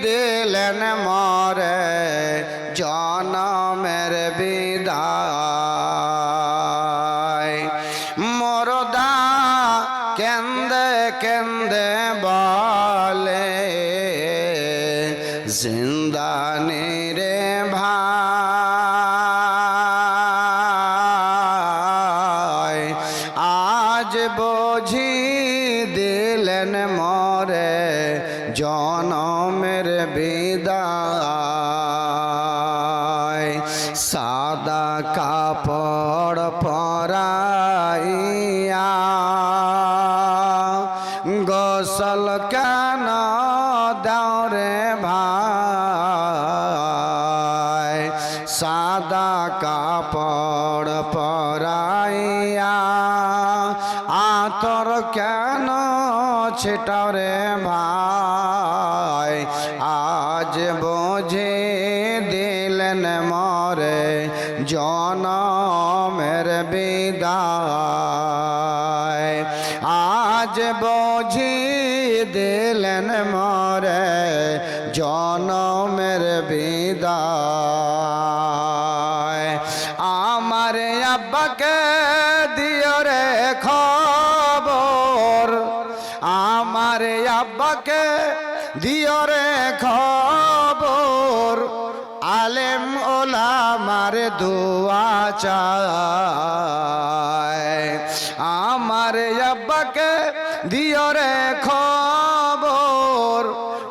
দিলেন মরে জনমের বিদায় মরদা কেন্দে কেন্দে বলে জিন্দানি রে ভাই আজ বুঝি দিলেন মরে জনমের বিদায় সাদা কাপড় পরাইয়া গোসল কেন দাও রে ভাই সাদা কাপড় পরাইয়া আতর কেন ছিটাও রে ভাই আজ বুঝে দিলেন মরে জনমের বিদায় আজ বুঝি দিলেন মরে জনমের বিদায় আমার আব্বাকে দিও রে খবর আমার আব্বাকে দিও রে খবর আলেম ওলামার দোয়া চায় আমার আব্বাকে দিও রে খবর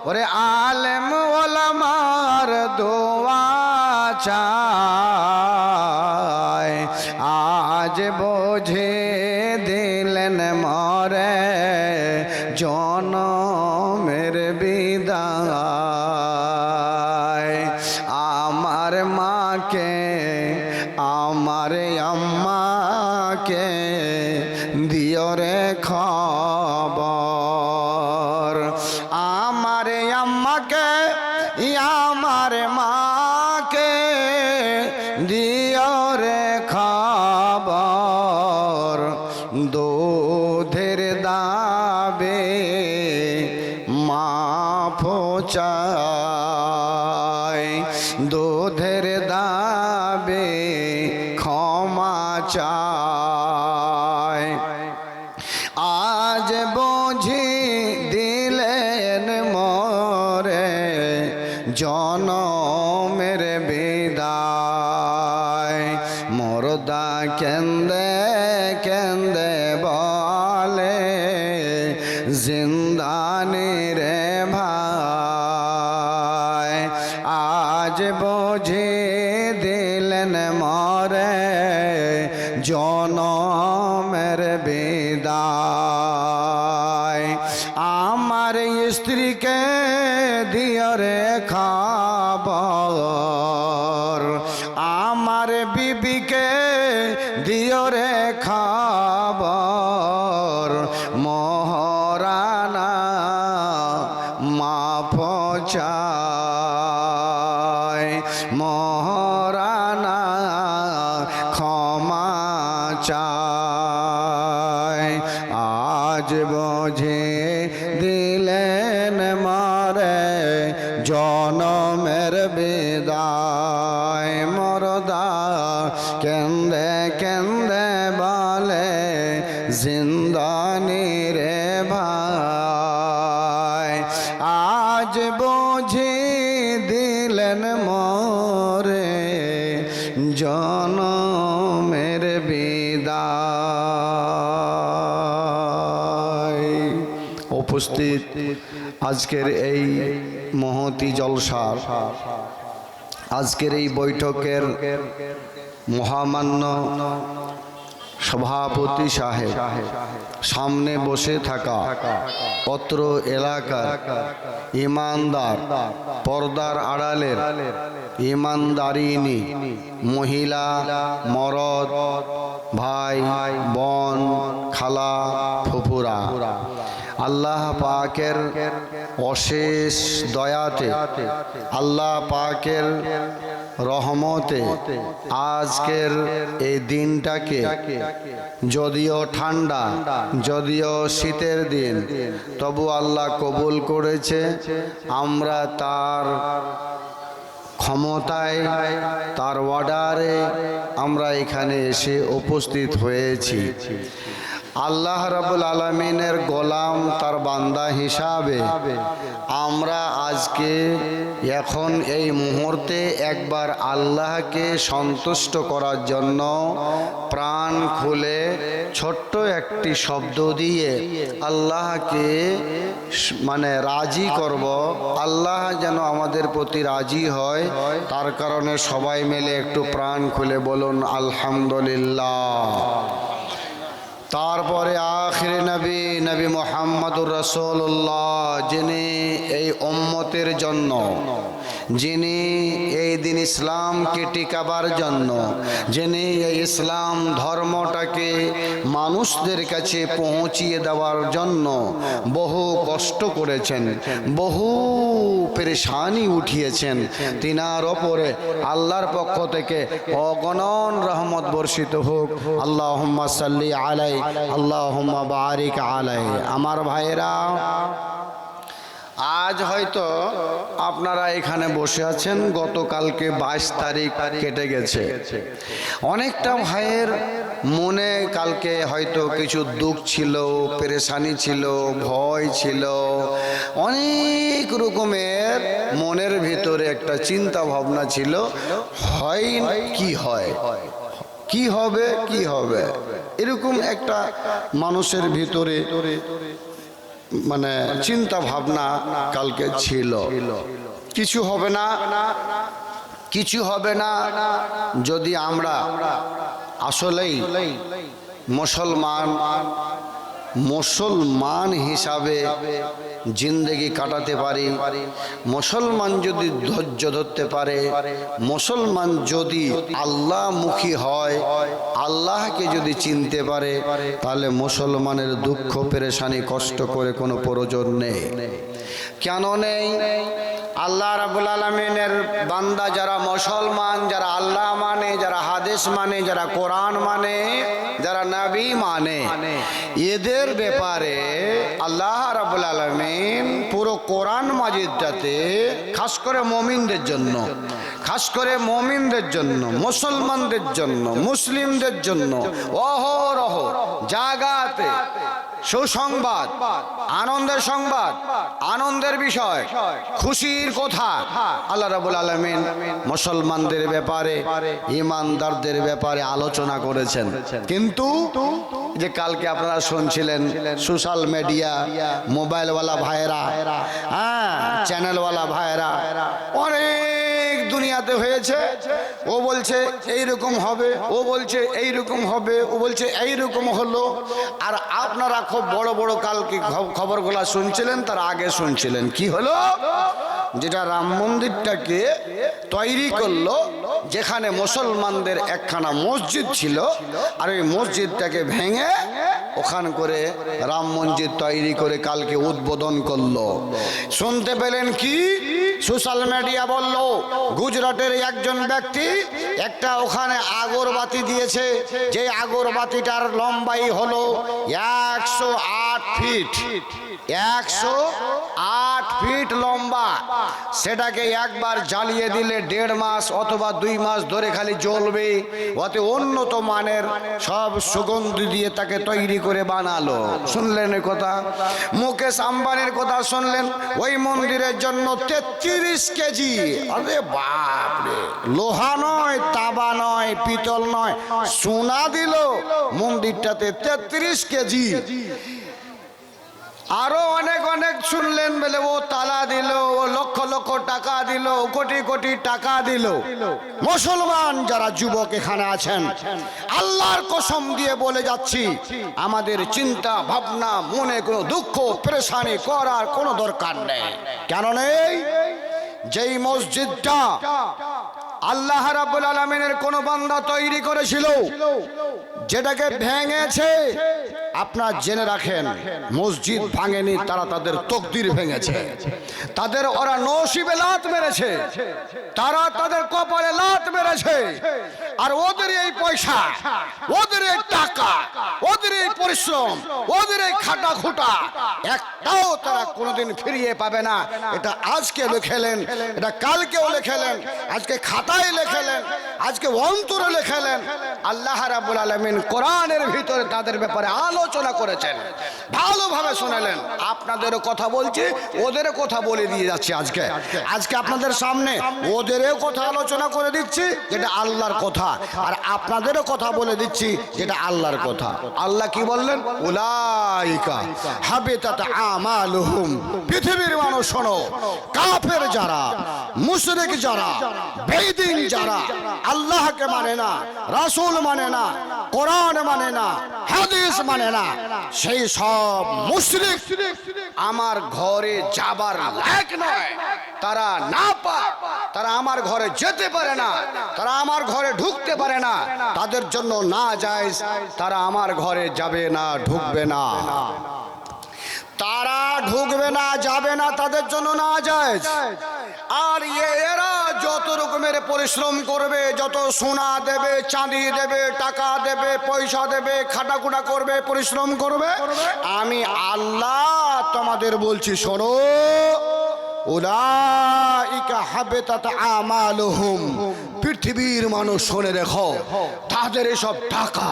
ওরে আলেম ওলামার দোয়া চায় আজ বোঝে দিলেন মরে জনমের বিদায় আমার মাকে আমার আম্মাকে দিও রে খবর আমার আম্মাকে আমার মাকে দিও রে খবর দুধের দাবে মা চায় দুধের দাবে ক্ষমা চায় আজ বুঝি দিলেন মরে জনমের বিদায় মরদা কেন্দে কেন্দে বলে জিন্দানি রে ভাই আজ বুঝি দিলেন মরে জনমের বিদায় আমার স্ত্রীকে দিও রে খবর আমার বিবিকে দিও রে খবর মহারানা মাফ চায় মহারানা ক্ষমা চায় আজ বুঝে দিলেন মারে জনমের বিদায় মরদা কেন্দে কেন্দে বলে জিন্দানি রে ভাই আজ বুঝি দিলেন মরে জনমের বিদায়। উপস্থিত আজকের এই মহতি জলসার আজকের এই বৈঠকের মহামান্য সভাপতি সাহেব, সামনে বসে থাকা অত্র এলাকার ইমানদার, পর্দার আড়ালের ইমানদারিনী মহিলা, মরদ, ভাই, বোন, খালা, ফুফুরা, আল্লাহ পাকের অশেষ দয়াতে, আল্লাহ পাকের রহমতে আজকের এই দিনটাকে, যদিও ঠান্ডা, যদিও শীতের দিন, তবু আল্লাহ কবুল করেছে। আমরা তার ক্ষমতায়, তার অর্ডারে আমরা এখানে এসে উপস্থিত হয়েছি। আল্লাহ রাব্বুল আলামিনের গোলাম, তার বান্দা হিসাবে আমরা আজকে এখন এই মুহূর্তে একবার আল্লাহকে সন্তুষ্ট করার জন্য প্রাণ খুলে ছোট্ট একটি শব্দ দিয়ে আল্লাহকে রাজি করব। আল্লাহ যেন আমাদের প্রতি রাজি হয়, তার কারণে সবাই মিলে একটু প্রাণ খুলে বলুন আলহামদুলিল্লাহ। তারপরে আখির নবী, নবী মুহাম্মদুর রাসূলুল্লাহ, যিনি এই উম্মতের জন্য, যিনি এই দিন ইসলামকে টিকাবার জন্য, যিনি এই ইসলাম ধর্মটাকে মানুষদের কাছে পৌঁছিয়ে দেওয়ার জন্য বহু কষ্ট করেছেন, বহু পেরেশানি উঠিয়েছেন, তিনার ওপরে আল্লাহর পক্ষ থেকে অগণন রহমত বর্ষিত হোক। আল্লাহুম্মা সাল্লি আলাইহি, আল্লাহুম্মা বারিক আলাইহি। আমার ভাইরা, আজ হয়তো আপনারা এখানে বসে আছেন, গতকালকে 22 তারিখ কেটে গেছে। অনেকটা ভাইয়ের মনে কালকে হয়তো কিছু দুঃখ ছিল, পেরেশানি ছিল, ভয় ছিল, অনেক রকমের মনের ভিতরে একটা চিন্তা ভাবনা ছিল, হয় কি হয়, কি হবে, কি হবে, এরকম একটা মানুষের ভিতরে চিন্তা ভাবনা কালকে ছিল। কিছু হবে না, কিছু হবে না। যদি আমরা আসলেই মুসলমান হিসাবে জিন্দেগি কাটাতে পারি, মুসলমান যদি ধৈর্য ধরতে পারে, মুসলমান যদি আল্লাহমুখী হয়, আল্লাহকে যদি চিনতে পারে, তাহলে মুসলমানের দুঃখ পেরেশানি কষ্ট করে কোনো প্রয়োজন নেই। কেন নেই? আল্লাহ রাব্বুল আলামিনের বান্দা যারা মুসলমান, যারা আল্লাহ মানে, যারা হাদিস মানে, যারা কোরআন মানে, যারা নবী মানে, এদের ব্যাপারে আল্লাহ রাব্বুল আলামিন পুরো কোরআন মাজিদটাতে খাস করে মুমিনদের জন্য, খাস করে মুমিনদের জন্য, মুসলমানদের জন্য, মুসলিমদের জন্য অহরহ জাগাতে সুসংবাদ, আনন্দের সংবাদ, আনন্দের বিষয়, খুশির কথা আল্লাহ রাব্বুল আলামিন মুসলমানদের ব্যাপারে, ঈমানদারদের ব্যাপারে আলোচনা করেছেন। কিন্তু যে কালকে আপনারা শুনছিলেন সোশ্যাল মিডিয়া, মোবাইলওয়ালা ভাইরা, চ্যানেলওয়ালা ভাইরা, অনেক দুনিয়াতে হয়েছে। ও বলছে এইরকম হবে, ও বলছে এইরকম হবে, ও বলছে এইরকম হলো। আর আপনারা খুব বড় বড় কালকে খবরগুলো শুনছিলেন, তার আগে শুনছিলেন কি হলো, যেটা রাম মন্দিরটাকে তৈরি করলো, যেখানে মুসলমানদের একখানা মসজিদ ছিল, আর ওই মসজিদটাকে ভেঙে ওখান করে রাম মসজিদ তৈরি করে কালকে উদ্বোধন করলো। শুনতে পেলেন কি? সোশ্যাল মিডিয়া বলল গুজরাটের একজন ব্যক্তি একটা ওখানে আগরবাতি দিয়েছে, যে আগরবাতিটার লম্বাই হলো 108 ফিট, 108 ফিট লম্বা। সেটাকে একবার জ্বালিয়ে দিলে 1.5 মাস অথবা 2 মাস ধরে খালি জ্বলবে। অত উন্নত মানের সব সুগন্ধি দিয়ে তাকে তৈরি করে বানালো। শুনলেন এই কথা? মুকেশ আম্বানির কথা শুনলেন? ওই মন্দিরের জন্য 33 কেজি, আরে বাপ রে, লোহা নয়, তাবা নয়, পিতল নয়, সোনা দিল মন্দিরটাতে 33 কেজি। আরো অনেক অনেক শুনলেন বলে ও তালা দিল, ও লক্ষ লক্ষ টাকা দিল, কোটি কোটি টাকা দিল। মুসলমান যারা যুবক এখানে আছেন, আল্লাহর কসম দিয়ে বলে যাচ্ছি, আমাদের চিন্তা ভাবনা, মনে কোনো দুঃখ পেরেশানি করার কোনো দরকার নেই। কেন নেই? যেই মসজিদটা আল্লাহ রাব্বুল আলামিনের কোন বান্দা তৈরি করেছিল, যেটাকে ভেঙেছে আপনারা জেনে রাখেন, মসজিদ ভাঙেনি, তারা তাদের তকদির ভেঙেছে। তাদের ওরা নসিবে লাত মেরেছে, তারা তাদের কপালে লাত মেরেছে। আর ওদের এই পয়সা, ওদের এই টাকা, ওদের এই পরিশ্রম, ওদের এই খাটা খুটা একটাও তারা কোনোদিন ফিরিয়ে পাবে না। এটা আজকে লিখেলেন, এটা কালকেও লিখেলেন, আজকে খাতায় লিখেলেন, আজকে অন্তরে লিখেলেন। আল্লাহ রাব্বুল আলামিন কোরআনের ভিতরে তাদের ব্যাপারে আলোচনা করেছেন, ভালোভাবে শুনেলেন। আপনাদেরও কথা বলছি, ওদেরও কথা বলে দিয়ে যাচ্ছি। আজকে আপনাদের সামনে ওদেরও কথা আলোচনা করে দিচ্ছি, যেটা আল্লাহর কথা, আর আপনাদেরও কথা বলে দিচ্ছি, যেটা আল্লাহর কথা। আল্লাহ কি বললেন? উলাইকা হাবিতাত আমালুহুম। পৃথিবীর মানুষ শোনো, কাফের যারা, মুশরিক যারা, বেঈন যারা, আল্লাহকে মানে না, রাসূল মানে না, কোরআন মানে না, হাদিস মানে না, সেই সব মুশরিক আমার ঘরে যাবার লায়ক নয়। তারা না পাক, তারা আমার ঘরে যেতে পারে না, তারা আমার ঘরে ঢুকতে পারে না। তাদের জন্য না জায়েজ, তারা আমার ঘরে যাবে না, ঢুকবে না। তারা ঢুকবে না, যাবে না, তাদের জন্য না জায়েজ। আর এরা যত রকমের পরিশ্রম করবে, যত সোনা দেবে, চাঁদি দেবে, টাকা দেবে, পয়সা দেবে, খাটাকুটা করবে, পরিশ্রম করবে, আমি আল্লাহ তোমাদের বলছি, শোনো, উলাইকা হাবিতাত আমালুহুম। পৃথিবীর মানুষ শুনে রেখো, তাদের এসব টাকা,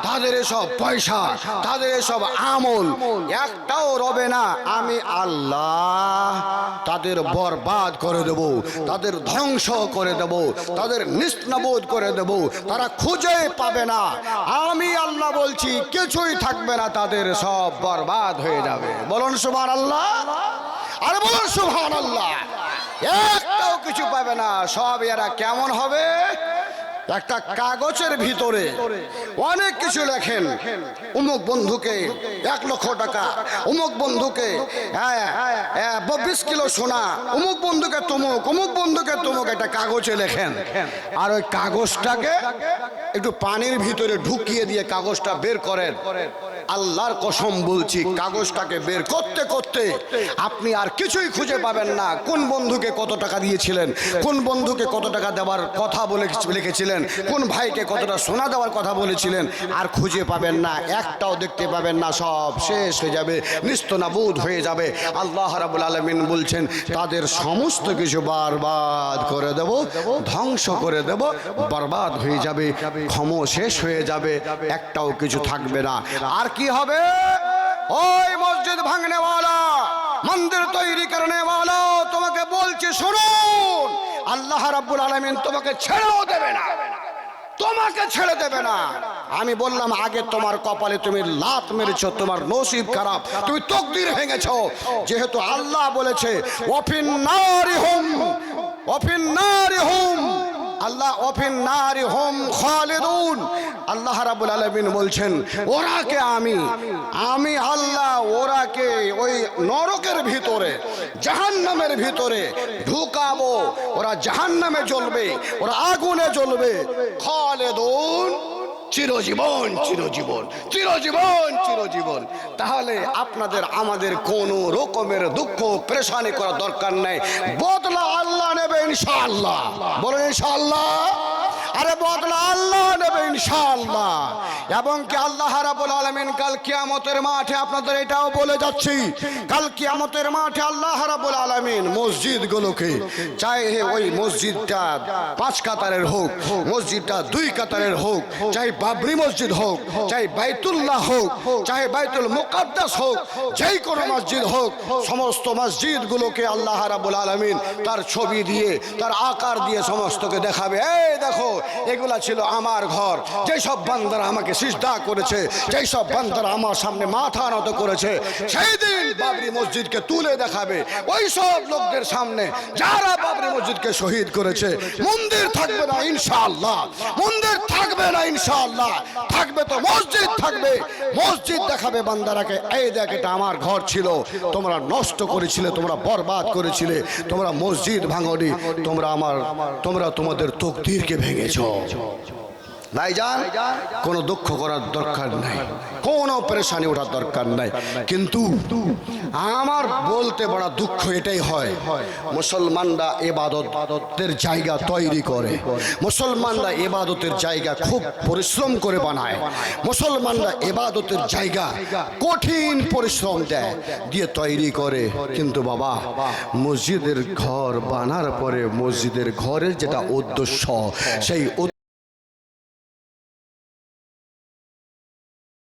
তাদের এসব পয়সা, তাদের এসব আমল একটাও রবে না। আমি আল্লাহ তাদের বরবাদ করে দেব, তাদের ধ্বংস করে দেব, তাদের নিস্তানাবুদ করে দেব। তারা খুঁজে পাবে না। আমি আল্লাহ বলছি, কিছুই থাকবে না, তাদের সব বরবাদ হয়ে যাবে। বলুন সুবহানাল্লাহ, আরে বলুন সুবহানাল্লাহ। একটাও কিছু পাবে না। সব এরা কেমন হবে? একটা কাগজের ভিতরে অনেক কিছু লেখেন, অমুক বন্ধুকে 1 লক্ষ টাকা, অমুক বন্ধুকে 22 কিলো সোনা, অমুক বন্ধুকে তমুক, অমুক বন্ধুকে তমুক, একটা কাগজে লেখেন। আর ওই কাগজটাকে একটু পানির ভিতরে ঢুকিয়ে দিয়ে কাগজটা বের করেন। আল্লাহর কসম বলছি, কাগজটাকে বের করতে করতে আপনি আর কিছুই খুঁজে পাবেন না। কোন বন্ধুকে কত টাকা দিয়েছিলেন, কোন বন্ধুকে কত টাকা দেওয়ার কথা বলে লিখেছিলেন, কোন ভাইকে কতটা সোনা দেওয়ার কথা বলেছিলেন, আর খুঁজে পাবেন না, একটাও দেখতে পাবেন না। সব শেষ হয়ে যাবে, নিস্তানাবুদ হয়ে যাবে। আল্লাহ রাব্বুল আলামিন বলছেন, তাদের সমস্ত কিছু বরবাদ করে দেব, ধ্বংস করে দেব, বরবাদ হয়ে যাবে, ক্ষম শেষ হয়ে যাবে, একটাও কিছু থাকবে না। আর কি হবে? ওই মসজিদ ভাঙনে ওয়ালা, মন্দির তৈরি করনে ওয়ালা, তোমাকে বলছি শুনুন, আল্লাহ রাব্বুল আলামিন তোমাকে ছেড়েও দেবে না, তোমাকে ছেড়ে দেবে না। আমি বললাম আগে, তোমার কপালে তুমি লাত মেরেছো, তোমার নসিব খারাপ, তুমি তকদির ভেঙেছো। যেহেতু আল্লাহ বলেছে ওয়াফিন নারিহুম, ওয়াফিন নারিহুম, আল্লাহ ওয়াফিন নারিহুম খালিদুন। আল্লাহ রাব্বুল আলামিন বলছেন, ওরাকে আমি আল্লাহ ওরাকে ওই নরকের ভিতরে, জাহান্নামের ভিতরে ঢুকাবো। ওরা জাহান্নামে জ্বলবে, ওরা আগুনে জ্বলবে। খালিদুন, চিরজীবন, চিরজীবন, চিরজীবন, চিরজীবন। তাহলে আপনাদের আমাদের কোনো রকমের দুঃখ পেরেশানি করার দরকার নেই। বদলা আল্লাহ নেবে ইনশাআল্লাহ। বলেন ইনশাআল্লাহ। আরে বদলা আল্লাহ নেবে ইনশাআল্লাহ। এবং কি আল্লাহ রাব্বুল আলামিন কাল কিয়ামতের মাঠে, আপনাদের এটাও বলে যাচ্ছি, কাল কিয়ামতের মাঠে আল্লাহ রাব্বুল আলামিন মসজিদগুলোকে, চাই ওই মসজিদটা 5 কাতারের হোক, মসজিদটা 2 কাতারের হোক, চাই বাবরি মসজিদ হোক, চাই বাইতুল্লাহ হোক, চাই বাইতুল মুকাদ্দাস হোক, যেই কোনো মসজিদ হোক, সমস্ত মসজিদগুলোকে আল্লাহ রাব্বুল আলামিন তার ছবি দিয়ে, তার আকার দিয়ে সমস্তকে দেখাবে, এই দেখো এগুলা ছিল আমার ঘর। যেই সব বান্দারা আমাকে সিজদা করেছে, যেই সব বান্দারা আমার সামনে মাথা নত করেছে, সেই দিন বাবরি মসজিদকে তুলে দেখাবে ওই সব লোকদের সামনে যারা বাবরি মসজিদকে শহীদ করেছে। মন্দির থাকবে না ইনশাআল্লাহ, মন্দির থাকবে না ইনশাআল্লাহ, থাকবে তো মসজিদ থাকবে। মসজিদ দেখাবে বান্দারাকে, এই দেখ এটা আমার ঘর ছিল, তোমরা নষ্ট করেছিলে, তোমরা বরবাদ করেছিলে, তোমরা মসজিদ ভাঙনি, তোমরা তোমাদের তকদিরকে ভেঙেছো। ভাইজান কোনো দুঃখ করার দরকার নাই, কোনো পেরেশানি ওঠার দরকার নাই। কিন্তু আমার বলতে বড় দুঃখ এটাই হয়, মুসলমানরা ইবাদতের জায়গা তৈরি করে, মুসলমানরা ইবাদতের জায়গা খুব পরিশ্রম করে বানায়, মুসলমানরা ইবাদতের জায়গা কঠিন পরিশ্রম দেয় দিয়ে তৈরি করে। কিন্তু বাবা মসজিদের ঘর বানার পরে মসজিদের ঘরের যেটা উদ্দেশ্য, সেই